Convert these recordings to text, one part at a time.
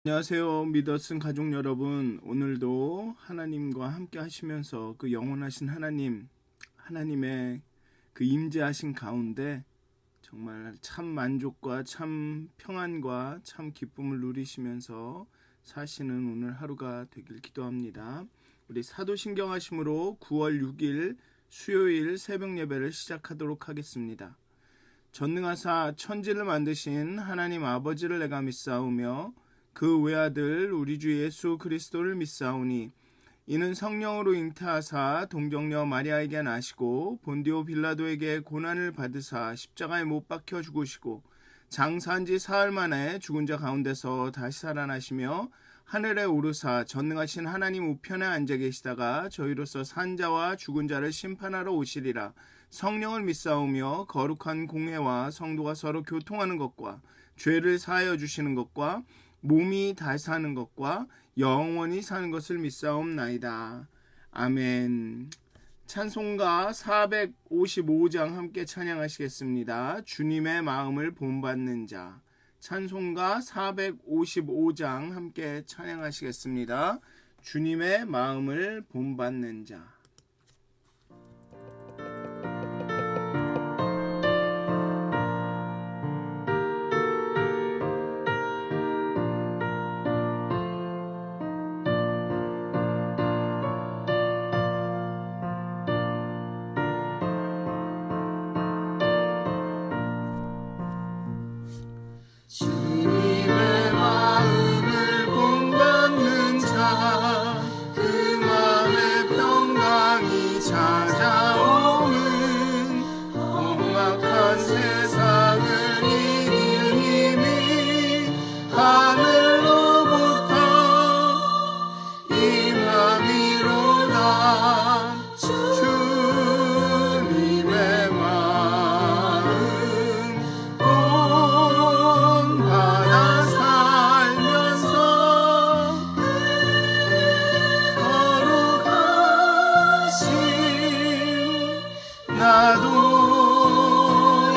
안녕하세요. 믿었은 가족 여러분, 오늘도 하나님과 함께 하시면서 그 영원하신 하나님의 그 임재하신 가운데 정말 참 만족과 참 평안과 참 기쁨을 누리시면서 사시는 오늘 하루가 되길 기도합니다. 우리 사도신경 하심으로 9월 6일 수요일 새벽 예배를 시작하도록 하겠습니다. 전능하사 천지를 만드신 하나님 아버지를 내가 믿사오며 그 외아들 우리 주 예수 그리스도를 믿사오니 이는 성령으로 잉태하사 동정녀 마리아에게 나시고 본디오 빌라도에게 고난을 받으사 십자가에 못 박혀 죽으시고 장사한 지 사흘 만에 죽은 자 가운데서 다시 살아나시며 하늘에 오르사 전능하신 하나님 우편에 앉아 계시다가 저희로서 산 자와 죽은 자를 심판하러 오시리라. 성령을 믿사오며 거룩한 공회와 성도가 서로 교통하는 것과 죄를 사하여 주시는 것과 몸이 다시 사는 것과 영원히 사는 것을 믿사옵나이다. 아멘. 찬송가 455장 함께 찬양하시겠습니다. 주님의 마음을 본받는 자. 찬송가 455장 함께 찬양하시겠습니다. 주님의 마음을 본받는 자. 주님의 마음을 본받는 자, 그 마음에 평강이 찾아오는 험악한 세상을 이길 힘이 하늘로부터 임함이로다. 주님의 마음 본받아 살면서 거룩하신 나도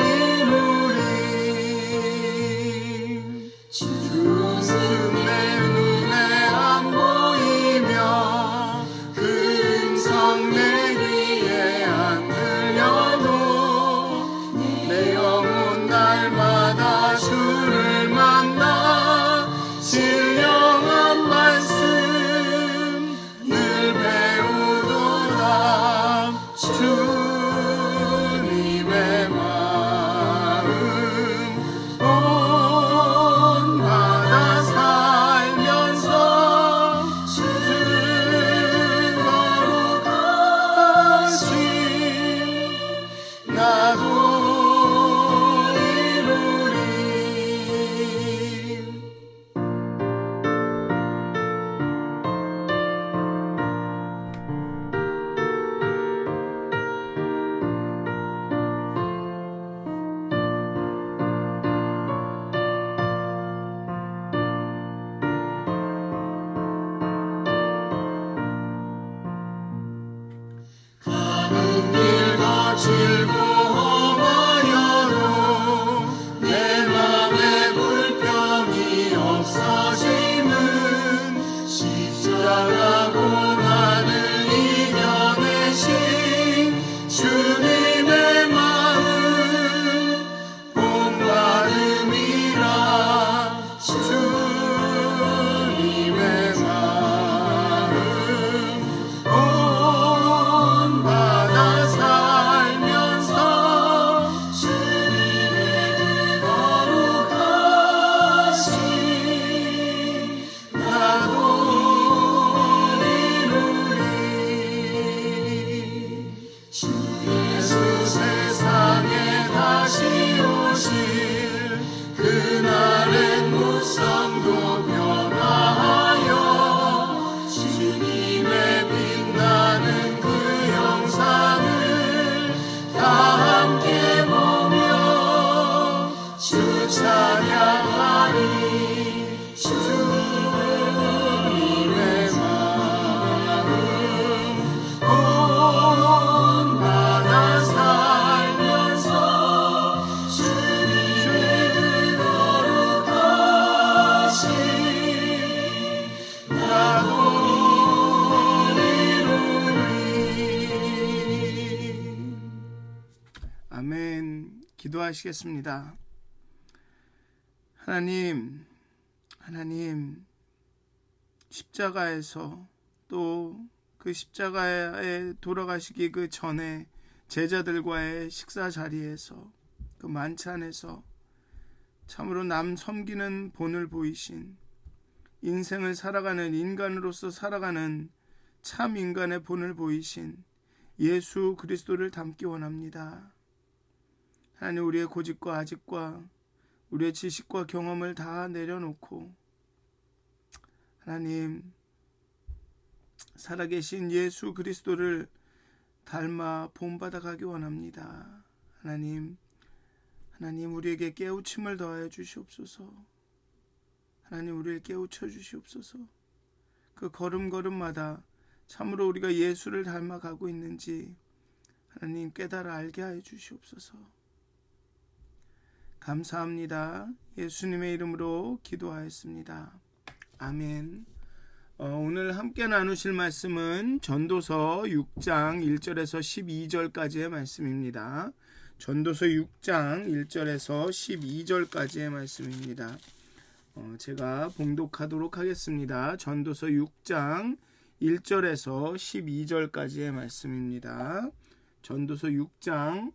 이루리. 주 모습 내 눈에 안 보이며 그 음성 내 귀에 안 들려도 내 영혼 날마다 주를 만나 신령한 말씀 늘 배우도다. 주님의 마음 본받아 살면서 거룩하신 나도 이루리. 가는 길과 즐거워하여도 내 맘에 불평이 없어지는 십자가 고난을 이겨내신 주님의 마음 본받음이라. 주님의 마음 본받아 살면서 주님의 그 거룩하신 나도 이루리. 주 예수 세상에 다시 오실 그날엔 무성도 변화하여 주님의 빛나는 그 영상을 다 함께 보며 주 찬양하리. 주님의 마음 본받아 살면서 주님의 그 거룩하신 기도하시겠습니다. 하나님, 십자가에서 또 그 십자가에 돌아가시기 그 전에 제자들과의 식사 자리에서 그 만찬에서 참으로 남 섬기는 본을 보이신, 인생을 살아가는 인간으로서 살아가는 참 인간의 본을 보이신 예수 그리스도를 닮기 원합니다. 하나님, 우리의 고집과 아집과 우리의 지식과 경험을 다 내려놓고 하나님, 살아계신 예수 그리스도를 닮아 본받아 가기 원합니다. 하나님, 우리에게 깨우침을 더하여 주시옵소서. 하나님, 우리를 깨우쳐 주시옵소서. 그 걸음걸음마다 참으로 우리가 예수를 닮아가고 있는지 하나님 깨달아 알게 하여 주시옵소서. 감사합니다. 예수님의 이름으로 기도하였습니다. 아멘. 오늘 함께 나누실 말씀은 전도서 6장 1절에서 12절까지의 말씀입니다. 전도서 6장 1절에서 12절까지의 말씀입니다. 제가 봉독하도록 하겠습니다. 전도서 6장 1절에서 12절까지의 말씀입니다. 전도서 6장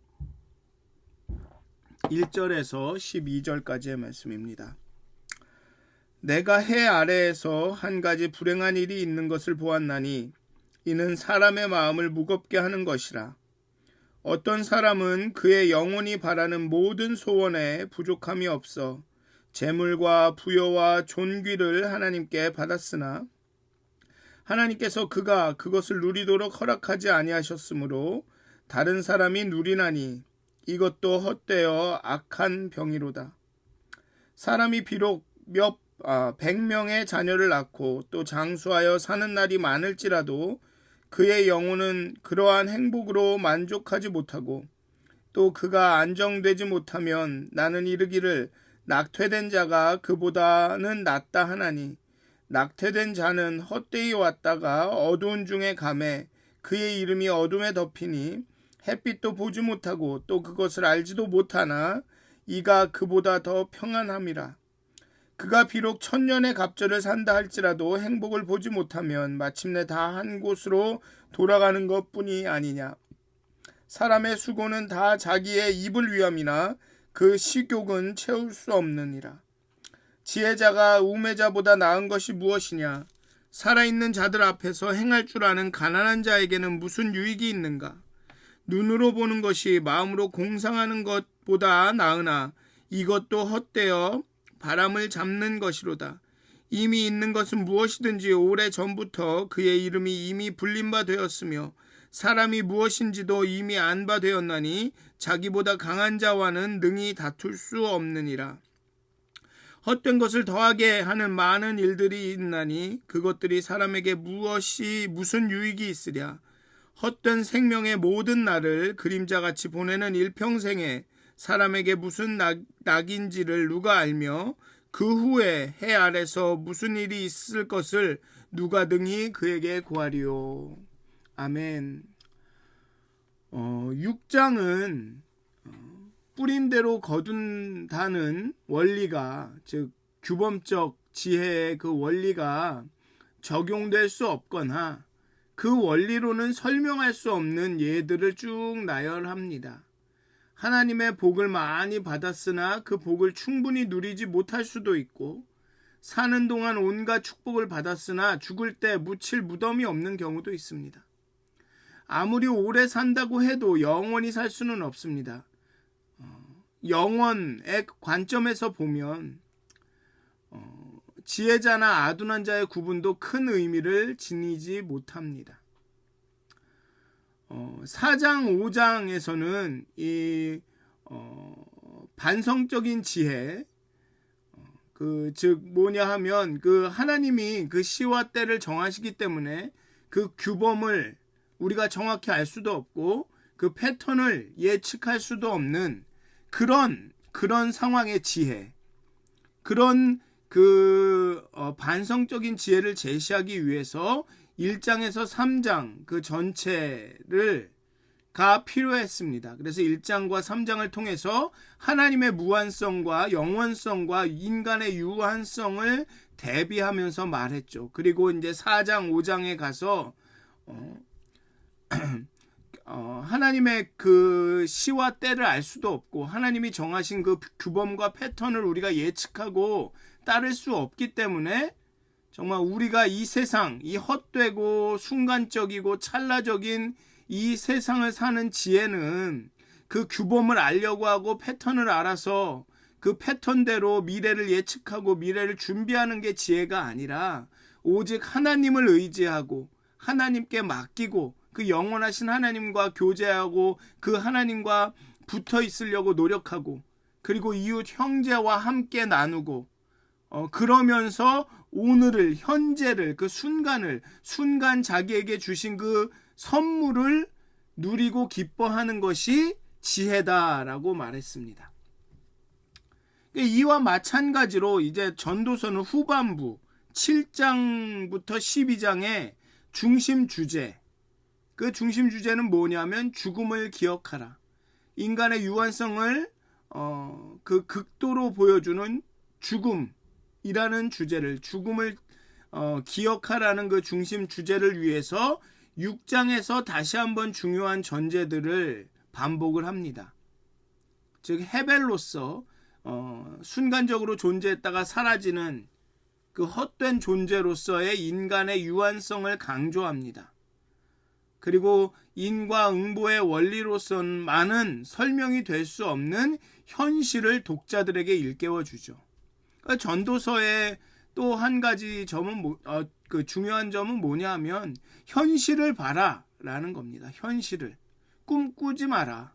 1절에서 12절까지의 말씀입니다. 내가 해 아래에서 한 가지 불행한 일이 있는 것을 보았나니 이는 사람의 마음을 무겁게 하는 것이라. 어떤 사람은 그의 영혼이 바라는 모든 소원에 부족함이 없어 재물과 부여와 존귀를 하나님께 받았으나 하나님께서 그가 그것을 누리도록 허락하지 아니하셨으므로 다른 사람이 누리나니 이것도 헛되어 악한 병이로다. 사람이 비록 100명의 자녀를 낳고 또 장수하여 사는 날이 많을지라도 그의 영혼은 그러한 행복으로 만족하지 못하고 또 그가 안정되지 못하면 나는 이르기를 낙퇴된 자가 그보다는 낫다 하나니 낙퇴된 자는 헛되이 왔다가 어두운 중에 감에 그의 이름이 어둠에 덮이니 햇빛도 보지 못하고 또 그것을 알지도 못하나 이가 그보다 더 평안함이라. 그가 비록 1000년의 갑절을 산다 할지라도 행복을 보지 못하면 마침내 다 한 곳으로 돌아가는 것뿐이 아니냐. 사람의 수고는 다 자기의 입을 위함이나 그 식욕은 채울 수 없느니라. 지혜자가 우매자보다 나은 것이 무엇이냐. 살아있는 자들 앞에서 행할 줄 아는 가난한 자에게는 무슨 유익이 있는가. 눈으로 보는 것이 마음으로 공상하는 것보다 나으나 이것도 헛되어 바람을 잡는 것이로다. 이미 있는 것은 무엇이든지 오래 전부터 그의 이름이 이미 불린 바 되었으며 사람이 무엇인지도 이미 안 바 되었나니 자기보다 강한 자와는 능히 다툴 수 없느니라. 헛된 것을 더하게 하는 많은 일들이 있나니 그것들이 사람에게 무슨 유익이 있으랴. 헛된 생명의 모든 날을 그림자같이 보내는 일평생에 사람에게 무슨 낙인지를 누가 알며 그 후에 해 아래서 무슨 일이 있을 것을 누가 능히 그에게 구하리요. 아멘. 6장은 뿌린 대로 거둔다는 원리가, 즉 규범적 지혜의 그 원리가 적용될 수 없거나 그 원리로는 설명할 수 없는 예들을 쭉 나열합니다. 하나님의 복을 많이 받았으나 그 복을 충분히 누리지 못할 수도 있고, 사는 동안 온갖 축복을 받았으나 죽을 때 묻힐 무덤이 없는 경우도 있습니다. 아무리 오래 산다고 해도 영원히 살 수는 없습니다. 영원의 관점에서 보면 지혜자나 아둔한 자의 구분도 큰 의미를 지니지 못합니다. 4장 5장에서는 이 반성적인 지혜, 즉 뭐냐 하면 그 하나님이 그 시와 때를 정하시기 때문에 그 규범을 우리가 정확히 알 수도 없고 그 패턴을 예측할 수도 없는 그런 상황의 지혜, 그런 반성적인 지혜를 제시하기 위해서 1장에서 3장 그 전체를 필요했습니다. 그래서 1장과 3장을 통해서 하나님의 무한성과 영원성과 인간의 유한성을 대비하면서 말했죠. 그리고 이제 4장, 5장에 가서 하나님의 그 시와 때를 알 수도 없고 하나님이 정하신 그 규범과 패턴을 우리가 예측하고 따를 수 없기 때문에 정말 우리가 이 세상, 이 헛되고 순간적이고 찰나적인 이 세상을 사는 지혜는 그 규범을 알려고 하고 패턴을 알아서 그 패턴대로 미래를 예측하고 미래를 준비하는 게 지혜가 아니라 오직 하나님을 의지하고 하나님께 맡기고 그 영원하신 하나님과 교제하고 그 하나님과 붙어 있으려고 노력하고 그리고 이웃 형제와 함께 나누고 그러면서 오늘을 현재를 그 순간 자기에게 주신 그 선물을 누리고 기뻐하는 것이 지혜다라고 말했습니다. 이와 마찬가지로 이제 전도서는 후반부 7장부터 12장의 중심 주제, 그 중심 주제는 뭐냐면 죽음을 기억하라. 인간의 유한성을 그 극도로 보여주는 죽음이라는 주제를, 죽음을 기억하라는 그 중심 주제를 위해서 6장에서 다시 한번 중요한 전제들을 반복을 합니다. 즉 헤벨로서 순간적으로 존재했다가 사라지는 그 헛된 존재로서의 인간의 유한성을 강조합니다. 그리고 인과응보의 원리로서만은 설명이 될 수 없는 현실을 독자들에게 일깨워 주죠. 전도서의 또 한 가지 점은 그 중요한 점은 뭐냐면 현실을 봐라라는 겁니다. 현실을 꿈꾸지 마라.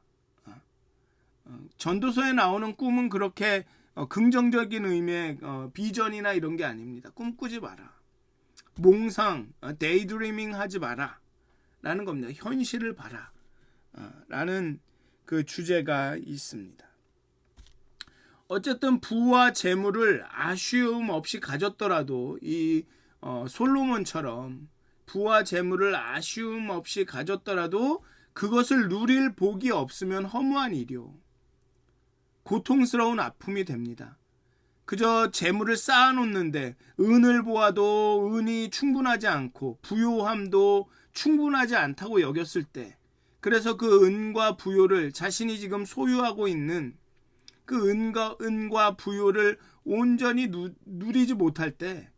전도서에 나오는 꿈은 그렇게 긍정적인 의미의 비전이나 이런 게 아닙니다. 꿈꾸지 마라. 몽상, 데이드리밍 하지 마라. 라는 겁니다. 현실을 봐라. 라는 그 주제가 있습니다. 어쨌든 부와 재물을 아쉬움 없이 가졌더라도 이 솔로몬처럼 부와 재물을 아쉬움 없이 가졌더라도 그것을 누릴 복이 없으면 허무한 일이요. 고통스러운 아픔이 됩니다. 그저 재물을 쌓아놓는데 은을 보아도 은이 충분하지 않고 부요함도 충분하지 않다고 여겼을 때, 그래서 그 은과 부요를 자신이 지금 소유하고 있는 그 은과 부요를 온전히 누리지 못할 때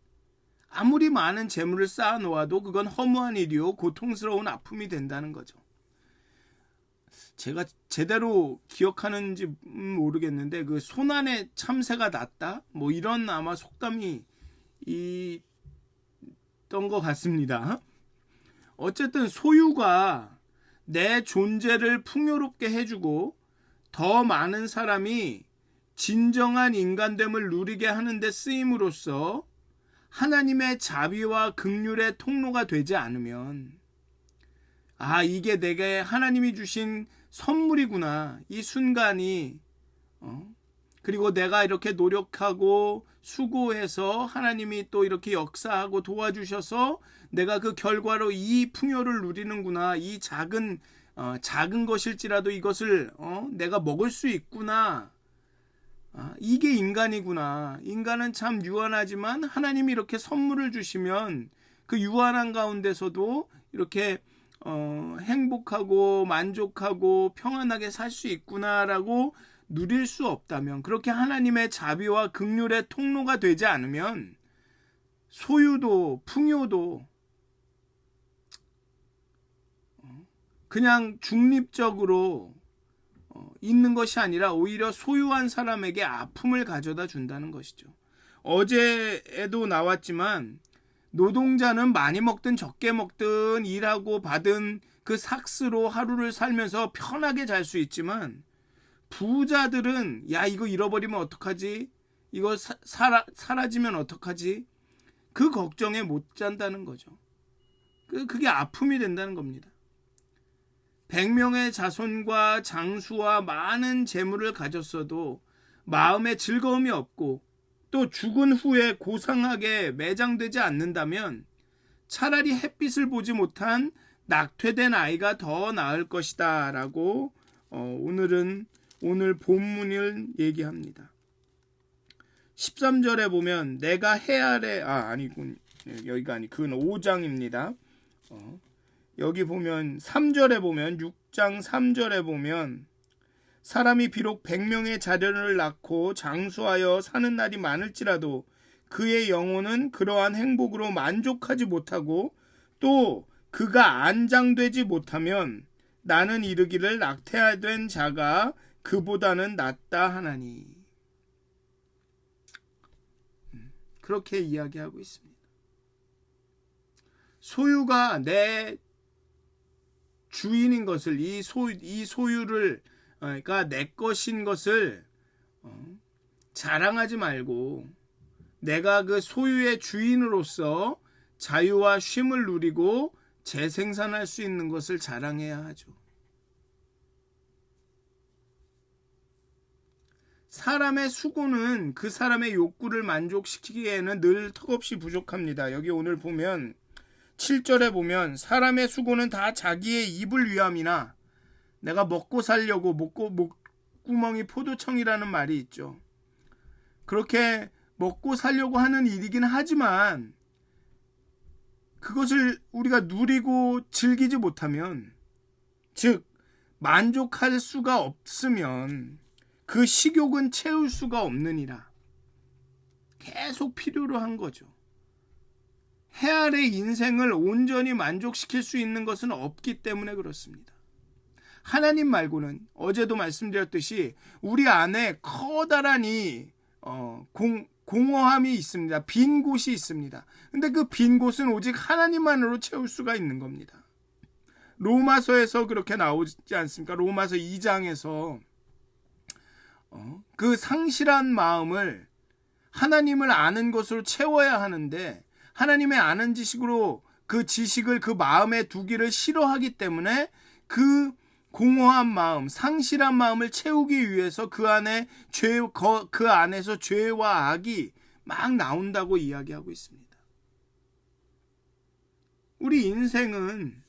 아무리 많은 재물을 쌓아놓아도 그건 허무한 일이요 고통스러운 아픔이 된다는 거죠. 제가 제대로 기억하는지 모르겠는데 그 손안에 참새가 났다? 뭐 이런 아마 속담이 있던 것 같습니다. 어쨌든 소유가 내 존재를 풍요롭게 해주고 더 많은 사람이 진정한 인간됨을 누리게 하는 데 쓰임으로써 하나님의 자비와 긍휼의 통로가 되지 않으면 이게 내게 하나님이 주신 선물이구나. 이 순간이 그리고 내가 이렇게 노력하고 수고해서 하나님이 또 이렇게 역사하고 도와주셔서 내가 그 결과로 이 풍요를 누리는구나. 이 작은 것일지라도 이것을 내가 먹을 수 있구나. 이게 인간이구나. 인간은 참 유한하지만 하나님이 이렇게 선물을 주시면 그 유한한 가운데서도 이렇게 행복하고 만족하고 평안하게 살 수 있구나라고 누릴 수 없다면, 그렇게 하나님의 자비와 긍휼의 통로가 되지 않으면 소유도 풍요도 그냥 중립적으로 있는 것이 아니라 오히려 소유한 사람에게 아픔을 가져다 준다는 것이죠. 어제에도 나왔지만 노동자는 많이 먹든 적게 먹든 일하고 받은 그 삭스로 하루를 살면서 편하게 잘 수 있지만, 부자들은 이거 잃어버리면 어떡하지? 이거 사라지면 어떡하지? 그 걱정에 못 잔다는 거죠. 그게 아픔이 된다는 겁니다. 100명의 자손과 장수와 많은 재물을 가졌어도 마음에 즐거움이 없고 또 죽은 후에 고상하게 매장되지 않는다면 차라리 햇빛을 보지 못한 낙태된 아이가 더 나을 것이다 라고 오늘 본문을 얘기합니다. 13절에 보면 내가 해 아래 아니군 여기가 아니 그건 5장입니다. 여기 보면 3절에 보면 6장 3절에 보면 사람이 비록 100명의 자녀를 낳고 장수하여 사는 날이 많을지라도 그의 영혼은 그러한 행복으로 만족하지 못하고 또 그가 안장되지 못하면 나는 이르기를 낙태된 자가 그보다는 낫다 하나니. 그렇게 이야기하고 있습니다. 소유가 내 주인인 것을 이 소유를 그러니까 내 것인 것을 자랑하지 말고 내가 그 소유의 주인으로서 자유와 쉼을 누리고 재생산할 수 있는 것을 자랑해야 하죠. 사람의 수고는 그 사람의 욕구를 만족시키기에는 늘 턱없이 부족합니다. 여기 오늘 보면 7절에 보면 사람의 수고는 다 자기의 입을 위함이나 내가 먹고 살려고 목구멍이 포도청이라는 말이 있죠. 그렇게 먹고 살려고 하는 일이긴 하지만 그것을 우리가 누리고 즐기지 못하면 즉 만족할 수가 없으면 그 식욕은 채울 수가 없느니라. 계속 필요로 한 거죠. 해 아래 인생을 온전히 만족시킬 수 있는 것은 없기 때문에 그렇습니다. 하나님 말고는 어제도 말씀드렸듯이 우리 안에 커다란 공허함이 있습니다. 빈 곳이 있습니다. 근데 그 빈 곳은 오직 하나님만으로 채울 수가 있는 겁니다. 로마서에서 그렇게 나오지 않습니까? 로마서 2장에서 그 상실한 마음을 하나님을 아는 것으로 채워야 하는데 하나님의 아는 지식으로 그 지식을 그 마음에 두기를 싫어하기 때문에 그 공허한 마음, 상실한 마음을 채우기 위해서 그 안에서 죄와 악이 막 나온다고 이야기하고 있습니다. 우리 인생은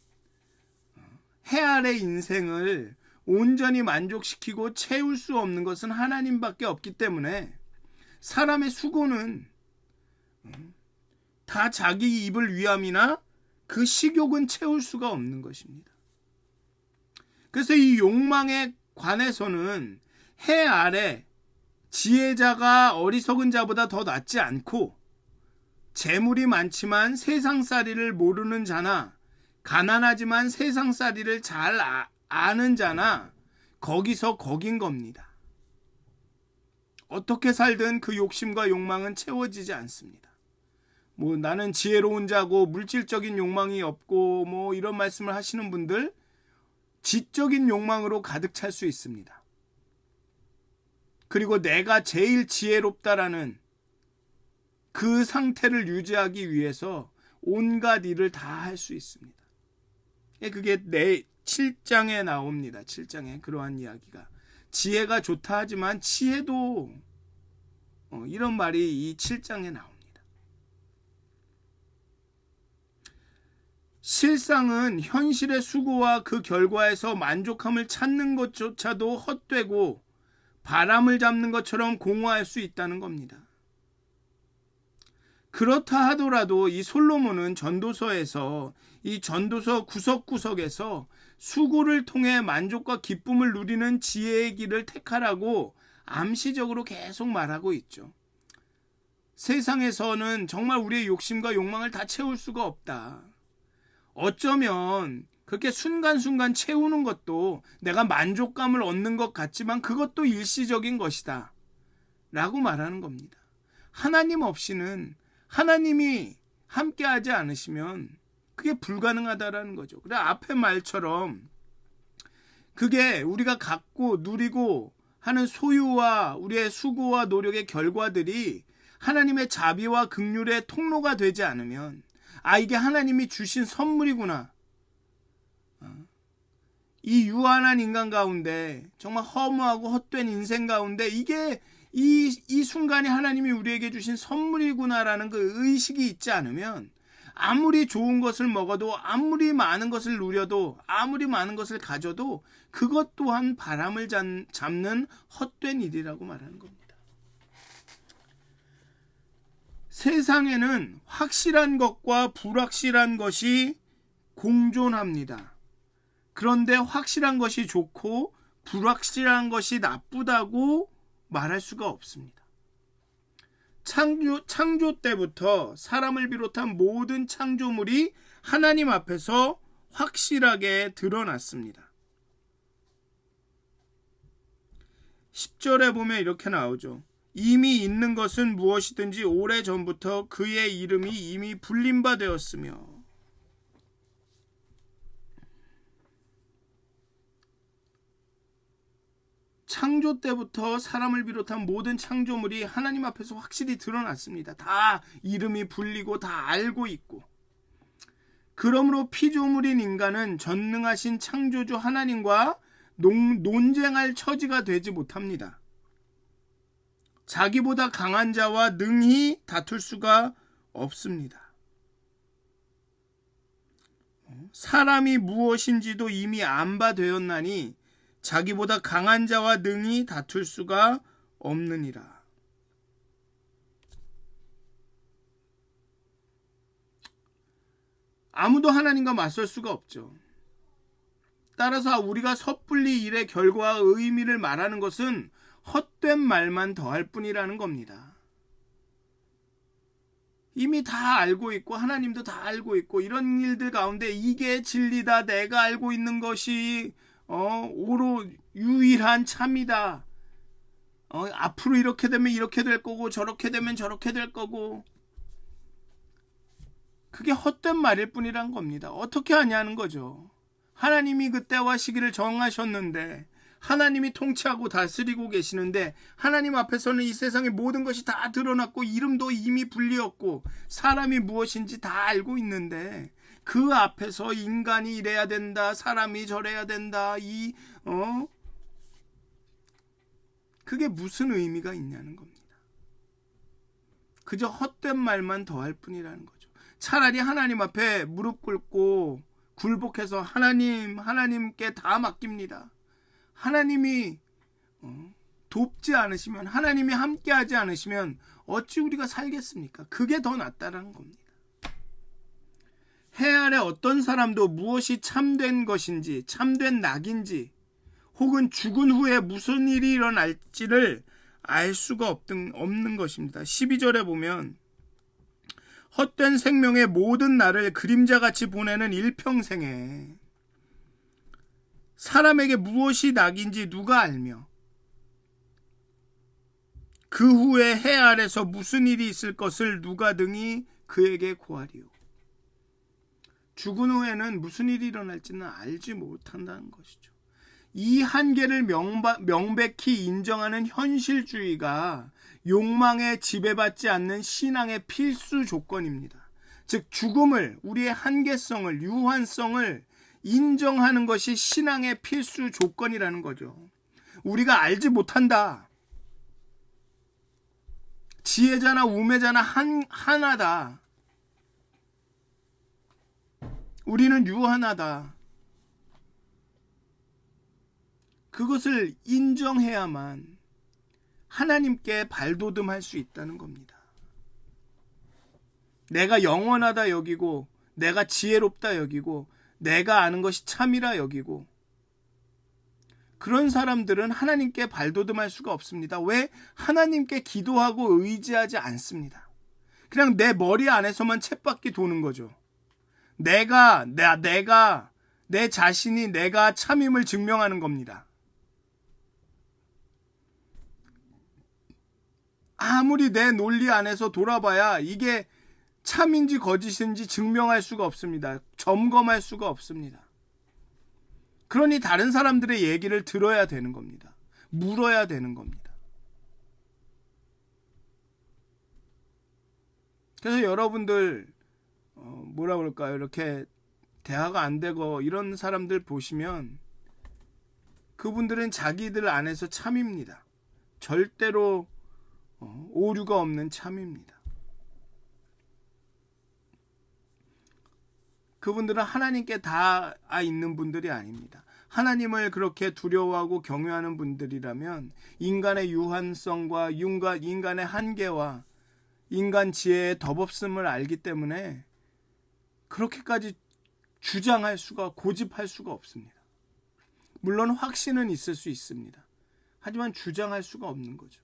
해 아래 인생을 온전히 만족시키고 채울 수 없는 것은 하나님밖에 없기 때문에 사람의 수고는 다 자기 입을 위함이나 그 식욕은 채울 수가 없는 것입니다. 그래서 이 욕망에 관해서는 해 아래 지혜자가 어리석은 자보다 더 낫지 않고 재물이 많지만 세상살이를 모르는 자나 가난하지만 세상살이를 잘 아는 자나 거기서 거긴 겁니다. 어떻게 살든 그 욕심과 욕망은 채워지지 않습니다. 나는 지혜로운 자고 물질적인 욕망이 없고 이런 말씀을 하시는 분들 지적인 욕망으로 가득 찰 수 있습니다. 그리고 내가 제일 지혜롭다라는 그 상태를 유지하기 위해서 온갖 일을 다 할 수 있습니다. 그게 내 7장에 나옵니다. 7장에 그러한 이야기가. 지혜가 좋다 하지만 지혜도 이런 말이 이 7장에 나옵니다. 실상은 현실의 수고와 그 결과에서 만족함을 찾는 것조차도 헛되고 바람을 잡는 것처럼 공허할 수 있다는 겁니다. 그렇다 하더라도 이 솔로몬은 전도서에서 이 전도서 구석구석에서 수고를 통해 만족과 기쁨을 누리는 지혜의 길을 택하라고 암시적으로 계속 말하고 있죠. 세상에서는 정말 우리의 욕심과 욕망을 다 채울 수가 없다. 어쩌면 그렇게 순간순간 채우는 것도 내가 만족감을 얻는 것 같지만 그것도 일시적인 것이다 라고 말하는 겁니다. 하나님 없이는 하나님이 함께하지 않으시면 그게 불가능하다라는 거죠. 그래 앞에 말처럼 그게 우리가 갖고 누리고 하는 소유와 우리의 수고와 노력의 결과들이 하나님의 자비와 긍휼의 통로가 되지 않으면 이게 하나님이 주신 선물이구나. 이 유한한 인간 가운데 정말 허무하고 헛된 인생 가운데 이게 이 순간이 하나님이 우리에게 주신 선물이구나라는 그 의식이 있지 않으면 아무리 좋은 것을 먹어도, 아무리 많은 것을 누려도, 아무리 많은 것을 가져도 그것 또한 바람을 잡는 헛된 일이라고 말하는 겁니다. 세상에는 확실한 것과 불확실한 것이 공존합니다. 그런데 확실한 것이 좋고 불확실한 것이 나쁘다고 말할 수가 없습니다. 창조 때부터 사람을 비롯한 모든 창조물이 하나님 앞에서 확실하게 드러났습니다. 10절에 보면 이렇게 나오죠. 이미 있는 것은 무엇이든지 오래전부터 그의 이름이 이미 불린 바 되었으며. 창조 때부터 사람을 비롯한 모든 창조물이 하나님 앞에서 확실히 드러났습니다. 다 이름이 불리고 다 알고 있고. 그러므로 피조물인 인간은 전능하신 창조주 하나님과 논쟁할 처지가 되지 못합니다. 자기보다 강한 자와 능히 다툴 수가 없습니다. 사람이 무엇인지도 이미 안바되었나니 자기보다 강한 자와 능히 다툴 수가 없느니라. 아무도 하나님과 맞설 수가 없죠. 따라서 우리가 섣불리 일의 결과와 의미를 말하는 것은 헛된 말만 더할 뿐이라는 겁니다. 이미 다 알고 있고 하나님도 다 알고 있고 이런 일들 가운데 이게 진리다, 내가 알고 있는 것이 오로 유일한 참이다. 앞으로 이렇게 되면 이렇게 될 거고 저렇게 되면 저렇게 될 거고. 그게 헛된 말일 뿐이란 겁니다. 어떻게 하냐는 거죠. 하나님이 그 때와 시기를 정하셨는데, 하나님이 통치하고 다스리고 계시는데, 하나님 앞에서는 이 세상의 모든 것이 다 드러났고 이름도 이미 불리었고 사람이 무엇인지 다 알고 있는데, 그 앞에서 인간이 이래야 된다, 사람이 저래야 된다, 그게 무슨 의미가 있냐는 겁니다. 그저 헛된 말만 더할 뿐이라는 거죠. 차라리 하나님 앞에 무릎 꿇고 굴복해서 하나님께 다 맡깁니다. 하나님이 돕지 않으시면, 하나님이 함께하지 않으시면 어찌 우리가 살겠습니까? 그게 더 낫다라는 겁니다. 해 아래 어떤 사람도 무엇이 참된 것인지, 참된 낙인지, 혹은 죽은 후에 무슨 일이 일어날지를 알 수가 없는 것입니다. 12절에 보면 헛된 생명의 모든 날을 그림자같이 보내는 일평생에 사람에게 무엇이 낙인지 누가 알며 그 후에 해 아래서 무슨 일이 있을 것을 누가 등이 그에게 고하리요. 죽은 후에는 무슨 일이 일어날지는 알지 못한다는 것이죠. 이 한계를 명백히 인정하는 현실주의가 욕망에 지배받지 않는 신앙의 필수 조건입니다. 즉 죽음을, 우리의 한계성을, 유한성을 인정하는 것이 신앙의 필수 조건이라는 거죠. 우리가 알지 못한다, 지혜자나 우매자나 하나다, 우리는 유한하다, 그것을 인정해야만 하나님께 발돋움할 수 있다는 겁니다. 내가 영원하다 여기고, 내가 지혜롭다 여기고, 내가 아는 것이 참이라 여기고, 그런 사람들은 하나님께 발돋움할 수가 없습니다. 왜? 하나님께 기도하고 의지하지 않습니다. 그냥 내 머리 안에서만 쳇바퀴 도는 거죠. 내 자신이 내가 참임을 증명하는 겁니다. 아무리 내 논리 안에서 돌아봐야 이게 참인지 거짓인지 증명할 수가 없습니다. 점검할 수가 없습니다. 그러니 다른 사람들의 얘기를 들어야 되는 겁니다. 물어야 되는 겁니다. 그래서 여러분들 뭐라 그럴까요? 이렇게 대화가 안 되고 이런 사람들 보시면 그분들은 자기들 안에서 참입니다. 절대로 오류가 없는 참입니다. 그분들은 하나님께 닿아 있는 분들이 아닙니다. 하나님을 그렇게 두려워하고 경외하는 분들이라면 인간의 유한성과 인간의 한계와 인간 지혜의 덧없음을 알기 때문에 그렇게까지 주장할 수가, 고집할 수가 없습니다. 물론 확신은 있을 수 있습니다. 하지만 주장할 수가 없는 거죠.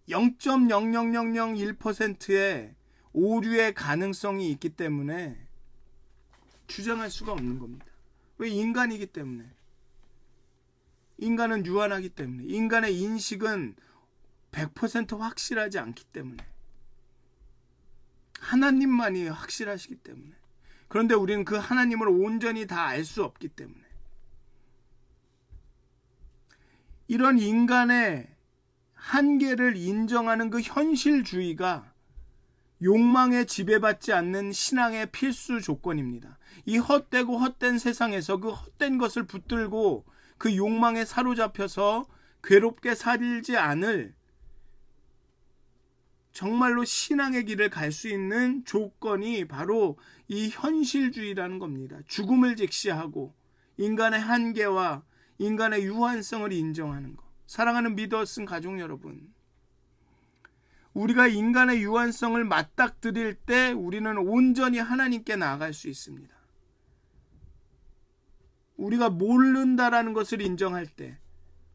0.00001%의 오류의 가능성이 있기 때문에 주장할 수가 없는 겁니다. 왜? 인간이기 때문에. 인간은 유한하기 때문에. 인간의 인식은 100% 확실하지 않기 때문에. 하나님만이 확실하시기 때문에. 그런데 우리는 그 하나님을 온전히 다 알 수 없기 때문에. 이런 인간의 한계를 인정하는 그 현실주의가 욕망에 지배받지 않는 신앙의 필수 조건입니다. 이 헛되고 헛된 세상에서 그 헛된 것을 붙들고 그 욕망에 사로잡혀서 괴롭게 살지 않을 정말로 신앙의 길을 갈 수 있는 조건이 바로 이 현실주의라는 겁니다. 죽음을 직시하고 인간의 한계와 인간의 유한성을 인정하는 것. 사랑하는 믿었은 가족 여러분, 우리가 인간의 유한성을 맞닥뜨릴 때 우리는 온전히 하나님께 나아갈 수 있습니다. 우리가 모른다라는 것을 인정할 때,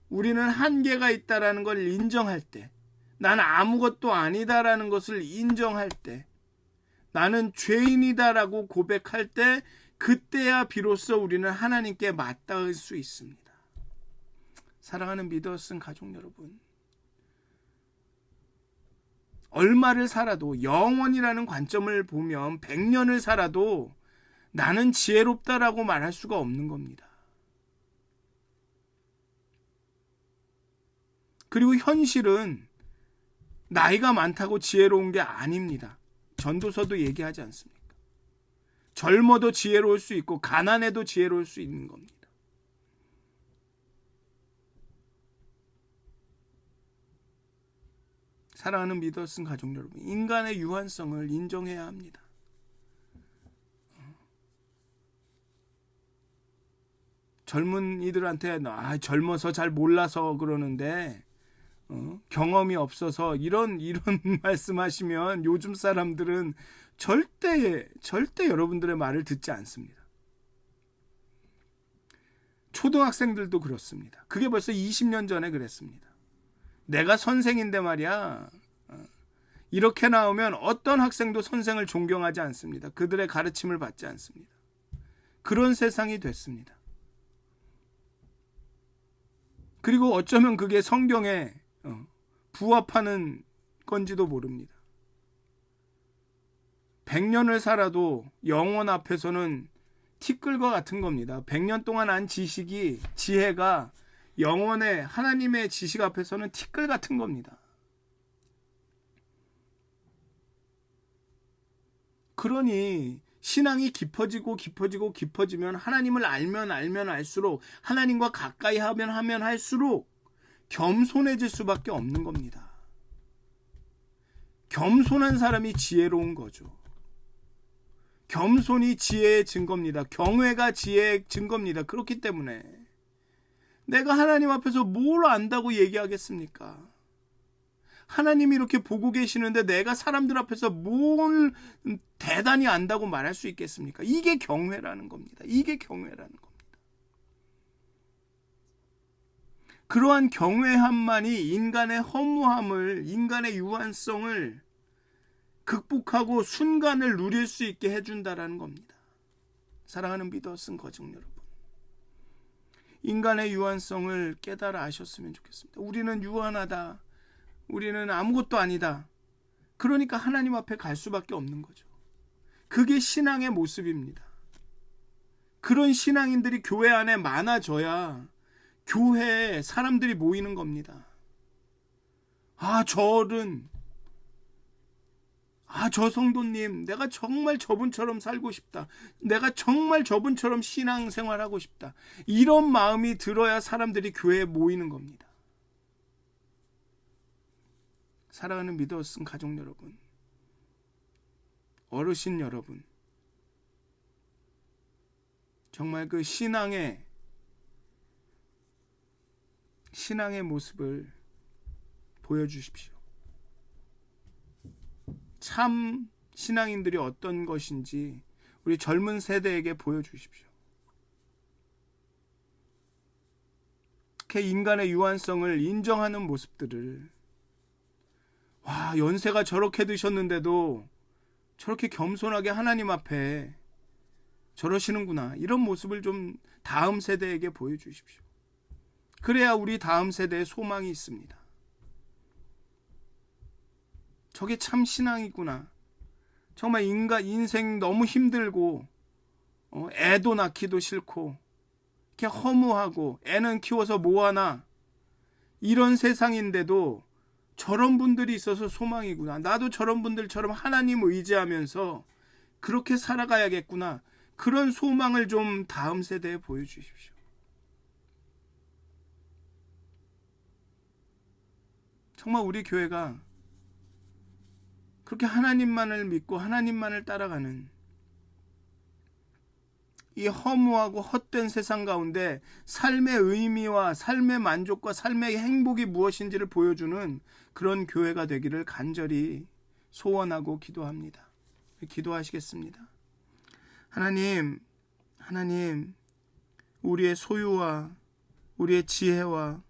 우리는 한계가 있다라는 걸 인정할 때, 나는 아무것도 아니다라는 것을 인정할 때, 나는 죄인이다라고 고백할 때, 그때야 비로소 우리는 하나님께 맞닿을 수 있습니다. 사랑하는 믿었은 가족 여러분, 얼마를 살아도, 영원이라는 관점을 보면 100년을 살아도 나는 지혜롭다라고 말할 수가 없는 겁니다. 그리고 현실은 나이가 많다고 지혜로운 게 아닙니다. 전도서도 얘기하지 않습니까? 젊어도 지혜로울 수 있고 가난해도 지혜로울 수 있는 겁니다. 사랑하는 믿었은 가족 여러분, 인간의 유한성을 인정해야 합니다. 젊은이들한테 젊어서 잘 몰라서 그러는데 경험이 없어서 이런 말씀하시면 요즘 사람들은 절대 여러분들의 말을 듣지 않습니다. 초등학생들도 그렇습니다. 그게 벌써 20년 전에 그랬습니다. 내가 선생인데 말이야, 이렇게 나오면 어떤 학생도 선생을 존경하지 않습니다. 그들의 가르침을 받지 않습니다. 그런 세상이 됐습니다. 그리고 어쩌면 그게 성경에 부합하는 건지도 모릅니다. 100년을 살아도 영원 앞에서는 티끌과 같은 겁니다. 100년 동안 한 지혜가 영원의 하나님의 지식 앞에서는 티끌 같은 겁니다. 그러니 신앙이 깊어지면 하나님을 알면 알수록, 하나님과 가까이 하면 할수록 겸손해질 수밖에 없는 겁니다. 겸손한 사람이 지혜로운 거죠. 겸손이 지혜의 증거입니다. 경외가 지혜의 증거입니다. 그렇기 때문에 내가 하나님 앞에서 뭘 안다고 얘기하겠습니까? 하나님이 이렇게 보고 계시는데 내가 사람들 앞에서 뭘 대단히 안다고 말할 수 있겠습니까? 이게 경외라는 겁니다. 이게 경외라는 겁니다. 그러한 경외함만이 인간의 허무함을, 인간의 유한성을 극복하고 순간을 누릴 수 있게 해준다라는 겁니다. 사랑하는 믿었은 가족 여러분, 인간의 유한성을 깨달아 아셨으면 좋겠습니다. 우리는 유한하다. 우리는 아무것도 아니다. 그러니까 하나님 앞에 갈 수밖에 없는 거죠. 그게 신앙의 모습입니다. 그런 신앙인들이 교회 안에 많아져야 교회에 사람들이 모이는 겁니다. 저 성도님, 내가 정말 저분처럼 살고 싶다. 내가 정말 저분처럼 신앙생활하고 싶다. 이런 마음이 들어야 사람들이 교회에 모이는 겁니다. 사랑하는 믿었은 가족 여러분, 어르신 여러분, 정말 그 신앙의 모습을 보여주십시오. 참 신앙인들이 어떤 것인지 우리 젊은 세대에게 보여주십시오. 인간의 유한성을 인정하는 모습들을, 와, 연세가 저렇게 드셨는데도 저렇게 겸손하게 하나님 앞에 저러시는구나, 이런 모습을 좀 다음 세대에게 보여주십시오. 그래야 우리 다음 세대에 소망이 있습니다. 저게 참 신앙이구나. 정말 인생 너무 힘들고 애도 낳기도 싫고 이렇게 허무하고 애는 키워서 뭐하나, 이런 세상인데도 저런 분들이 있어서 소망이구나. 나도 저런 분들처럼 하나님 의지하면서 그렇게 살아가야겠구나. 그런 소망을 좀 다음 세대에 보여주십시오. 정말 우리 교회가 그렇게 하나님만을 믿고 하나님만을 따라가는 이 허무하고 헛된 세상 가운데 삶의 의미와 삶의 만족과 삶의 행복이 무엇인지를 보여주는 그런 교회가 되기를 간절히 소원하고 기도합니다. 기도하시겠습니다. 하나님, 우리의 소유와 우리의 지혜와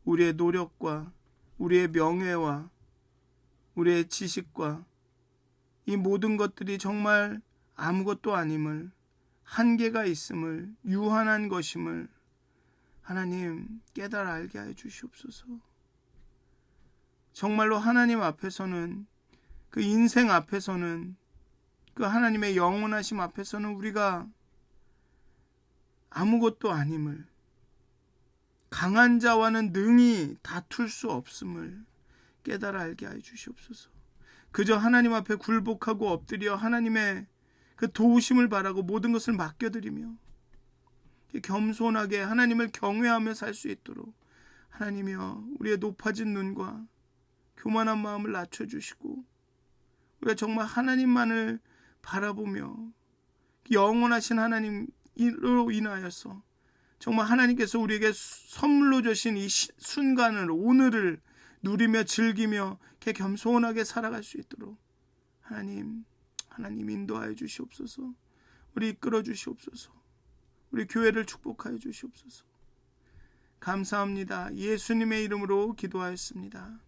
우리의 노력과 우리의 명예와 우리의 지식과 이 모든 것들이 정말 아무것도 아님을, 한계가 있음을, 유한한 것임을 하나님 깨달아 알게 해 주시옵소서. 정말로 하나님 앞에서는, 그 인생 앞에서는, 그 하나님의 영원하심 앞에서는 우리가 아무것도 아님을, 강한 자와는 능히 다툴 수 없음을 깨달아 알게 하여 주시옵소서. 그저 하나님 앞에 굴복하고 엎드려 하나님의 그 도우심을 바라고 모든 것을 맡겨드리며 겸손하게 하나님을 경외하며 살 수 있도록 하나님이여 우리의 높아진 눈과 교만한 마음을 낮춰주시고 우리가 정말 하나님만을 바라보며 영원하신 하나님으로 인하여서 정말 하나님께서 우리에게 선물로 주신 이 순간을, 오늘을 누리며 즐기며 이렇게 겸손하게 살아갈 수 있도록 하나님 인도하여 주시옵소서. 우리 이끌어 주시옵소서. 우리 교회를 축복하여 주시옵소서. 감사합니다. 예수님의 이름으로 기도하였습니다.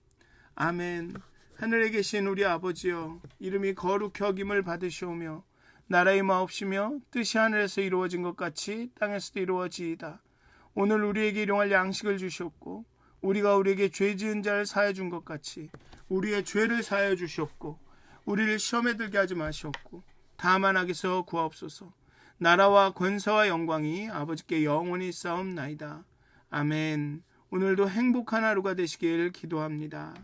아멘. 하늘에 계신 우리 아버지여, 이름이 거룩히 여김을 받으시오며 나라의 마옵시며 뜻이 하늘에서 이루어진 것 같이 땅에서도 이루어지이다. 오늘 우리에게 일용할 양식을 주시옵고 우리가 우리에게 죄 지은 자를 사하여 준 것 같이 우리의 죄를 사하여 주시옵고 우리를 시험에 들게 하지 마시옵고 다만 악에서 구하옵소서. 나라와 권세와 영광이 아버지께 영원히 있사옵나이다. 아멘. 오늘도 행복한 하루가 되시길 기도합니다.